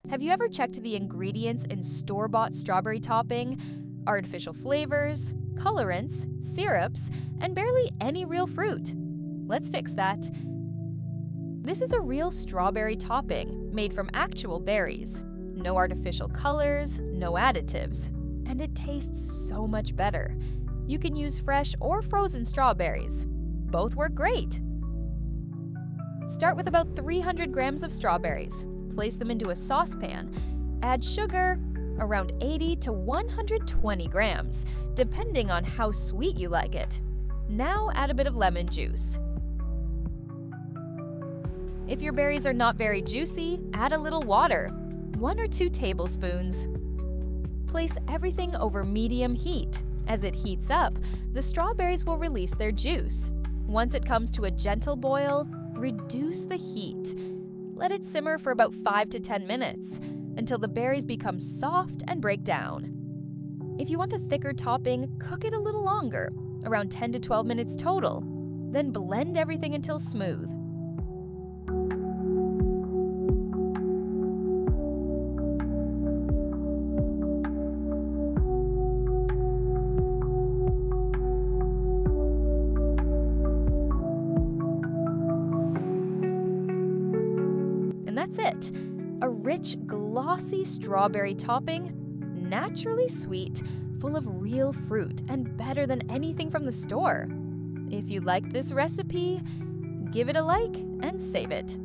Have you ever checked the ingredients in store-bought strawberry topping? Artificial flavors, colorants, syrups, and barely any real fruit. Let's fix that. This is a real strawberry topping made from actual berries. No artificial colors, no additives. And it tastes so much better. You can use fresh or frozen strawberries. Both work great. Start with about 300 grams of strawberries. Place them into a saucepan. Add sugar, around 80 to 120 grams, depending on how sweet you like it. Now add a bit of lemon juice. If your berries are not very juicy, add a little water, 1 or 2 tablespoons. Place everything over medium heat. As it heats up, the strawberries will release their juice. Once it comes to a gentle boil, reduce the heat. Let it simmer for about 5 to 10 minutes until the berries become soft and break down. If you want a thicker topping, cook it a little longer, around 10 to 12 minutes total. Then blend everything until smooth. And that's it. A rich, glossy strawberry topping, naturally sweet, full of real fruit, and better than anything from the store. If you like this recipe, give it a like and save it.